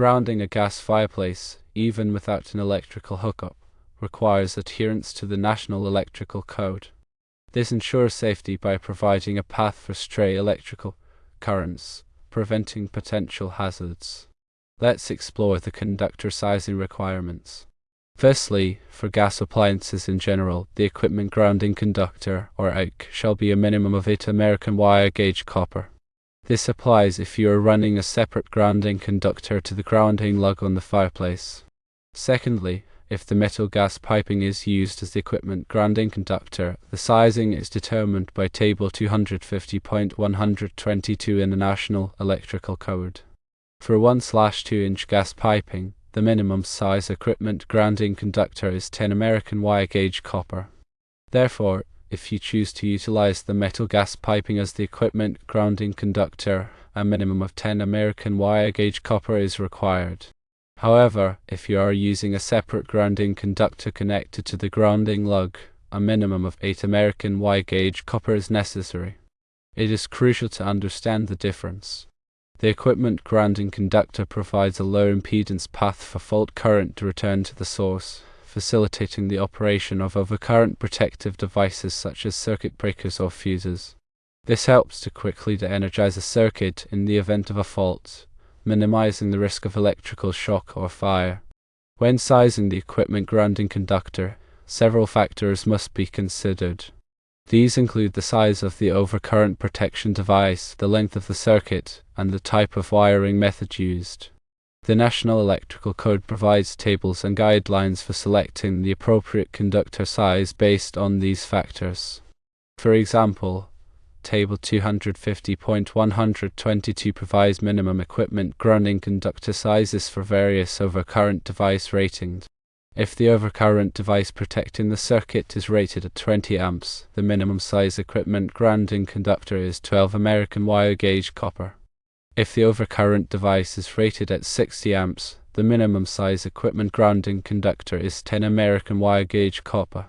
Grounding a gas fireplace, even without an electrical hookup, requires adherence to the National Electrical Code. This ensures safety by providing a path for stray electrical currents, preventing potential hazards. Let's explore the conductor sizing requirements. Firstly, for gas appliances in general, the equipment grounding conductor, or EGC, shall be a minimum of 8 American wire gauge copper. This applies if you are running a separate grounding conductor to the grounding lug on the fireplace. Secondly, if the metal gas piping is used as the equipment grounding conductor, the sizing is determined by Table 250.122 in the National Electrical Code. For 1/2-inch gas piping, the minimum size equipment grounding conductor is 10 American wire gauge copper. Therefore, if you choose to utilize the metal gas piping as the equipment grounding conductor, a minimum of 10 American wire gauge copper is required. However, if you are using a separate grounding conductor connected to the grounding lug, a minimum of 8 American wire gauge copper is necessary. It is crucial to understand the difference. The equipment grounding conductor provides a low impedance path for fault current to return to the source, facilitating the operation of overcurrent protective devices such as circuit breakers or fuses. This helps to quickly de-energize a circuit in the event of a fault, minimizing the risk of electrical shock or fire. When sizing the equipment grounding conductor, several factors must be considered. These include the size of the overcurrent protection device, the length of the circuit, and the type of wiring method used. The National Electrical Code provides tables and guidelines for selecting the appropriate conductor size based on these factors. For example, Table 250.122 provides minimum equipment grounding conductor sizes for various overcurrent device ratings. If the overcurrent device protecting the circuit is rated at 20 amps, the minimum size equipment grounding conductor is 12 American wire gauge copper. If the overcurrent device is rated at 60 amps, the minimum size equipment grounding conductor is 10 American wire gauge copper.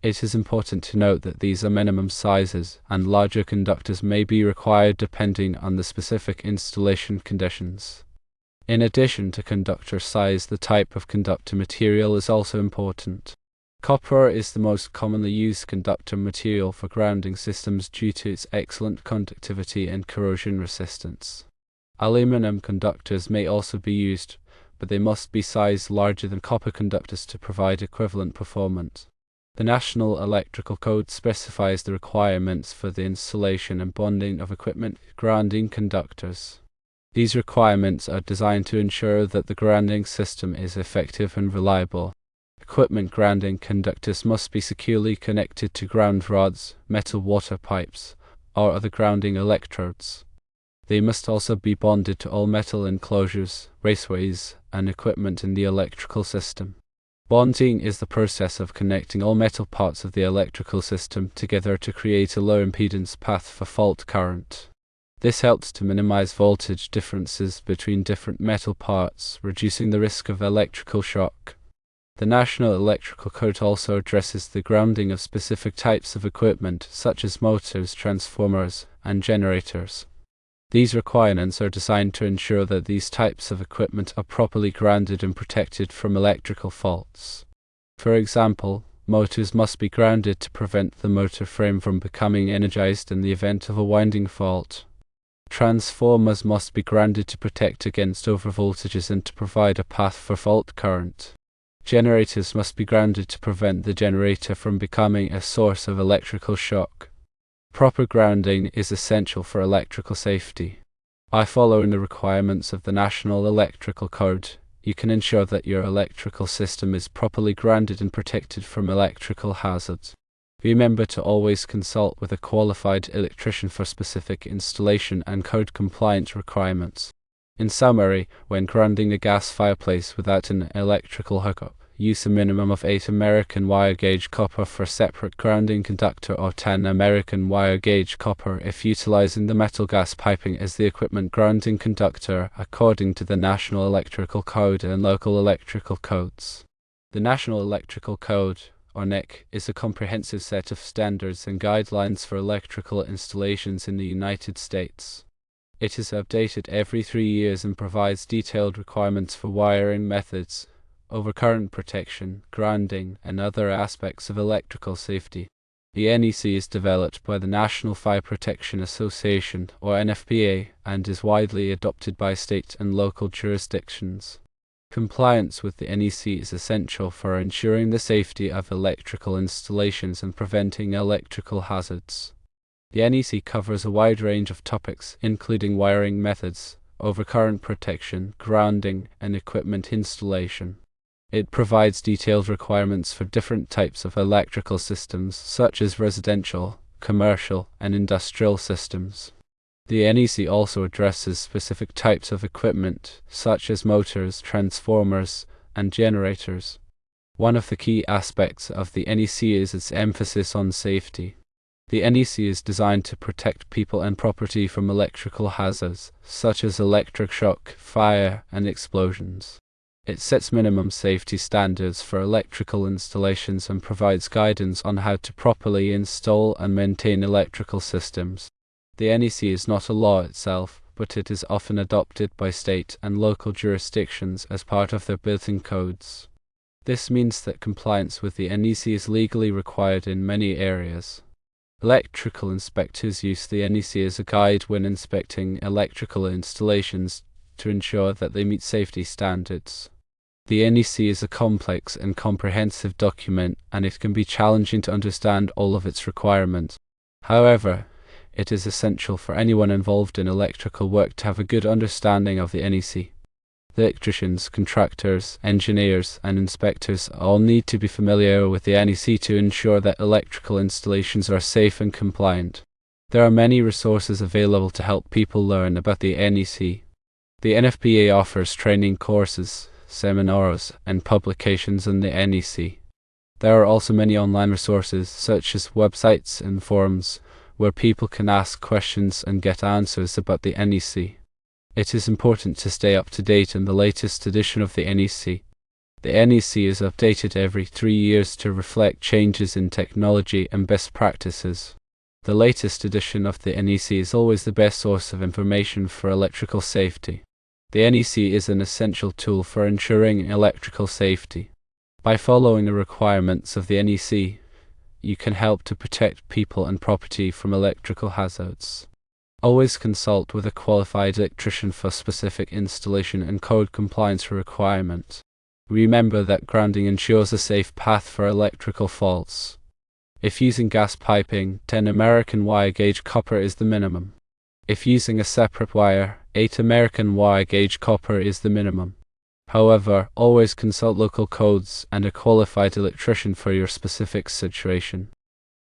It is important to note that these are minimum sizes, and larger conductors may be required depending on the specific installation conditions. In addition to conductor size, the type of conductor material is also important. Copper is the most commonly used conductor material for grounding systems due to its excellent conductivity and corrosion resistance. Aluminum conductors may also be used, but they must be sized larger than copper conductors to provide equivalent performance. The National Electrical Code specifies the requirements for the installation and bonding of equipment grounding conductors. These requirements are designed to ensure that the grounding system is effective and reliable. Equipment grounding conductors must be securely connected to ground rods, metal water pipes, or other grounding electrodes. They must also be bonded to all metal enclosures, raceways, and equipment in the electrical system. Bonding is the process of connecting all metal parts of the electrical system together to create a low impedance path for fault current. This helps to minimize voltage differences between different metal parts, reducing the risk of electrical shock. The National Electrical Code also addresses the grounding of specific types of equipment, such as motors, transformers, and generators. These requirements are designed to ensure that these types of equipment are properly grounded and protected from electrical faults. For example, motors must be grounded to prevent the motor frame from becoming energized in the event of a winding fault. Transformers must be grounded to protect against overvoltages and to provide a path for fault current. Generators must be grounded to prevent the generator from becoming a source of electrical shock. Proper grounding is essential for electrical safety. By following the requirements of the National Electrical Code, you can ensure that your electrical system is properly grounded and protected from electrical hazards. Remember to always consult with a qualified electrician for specific installation and code-compliant requirements. In summary, when grounding a gas fireplace without an electrical hookup, use a minimum of 8 American wire gauge copper for separate grounding conductor or 10 American wire gauge copper if utilizing the metal gas piping as the equipment grounding conductor according to the National Electrical Code and local electrical codes. The National Electrical Code, or NEC, is a comprehensive set of standards and guidelines for electrical installations in the United States. It is updated every 3 years and provides detailed requirements for wiring methods, overcurrent protection, grounding, and other aspects of electrical safety. The NEC is developed by the National Fire Protection Association, or NFPA, and is widely adopted by state and local jurisdictions. Compliance with the NEC is essential for ensuring the safety of electrical installations and preventing electrical hazards. The NEC covers a wide range of topics, including wiring methods, overcurrent protection, grounding, and equipment installation. It provides detailed requirements for different types of electrical systems, such as residential, commercial, and industrial systems. The NEC also addresses specific types of equipment, such as motors, transformers, and generators. One of the key aspects of the NEC is its emphasis on safety. The NEC is designed to protect people and property from electrical hazards, such as electric shock, fire, and explosions. It sets minimum safety standards for electrical installations and provides guidance on how to properly install and maintain electrical systems. The NEC is not a law itself, but it is often adopted by state and local jurisdictions as part of their built-in codes. This means that compliance with the NEC is legally required in many areas. Electrical inspectors use the NEC as a guide when inspecting electrical installations to ensure that they meet safety standards. The NEC is a complex and comprehensive document, and it can be challenging to understand all of its requirements. However, it is essential for anyone involved in electrical work to have a good understanding of the NEC. Electricians, contractors, engineers, and inspectors all need to be familiar with the NEC to ensure that electrical installations are safe and compliant. There are many resources available to help people learn about the NEC. The NFPA offers training courses, seminars, and publications on the NEC. There are also many online resources, such as websites and forums, where people can ask questions and get answers about the NEC. It is important to stay up to date on the latest edition of the NEC. The NEC is updated every 3 years to reflect changes in technology and best practices. The latest edition of the NEC is always the best source of information for electrical safety. The NEC is an essential tool for ensuring electrical safety. By following the requirements of the NEC, you can help to protect people and property from electrical hazards. Always consult with a qualified electrician for specific installation and code compliance requirements. Remember that grounding ensures a safe path for electrical faults. If using gas piping, 10 American wire gauge copper is the minimum. If using a separate wire, 8 American wire gauge copper is the minimum. However, always consult local codes and a qualified electrician for your specific situation.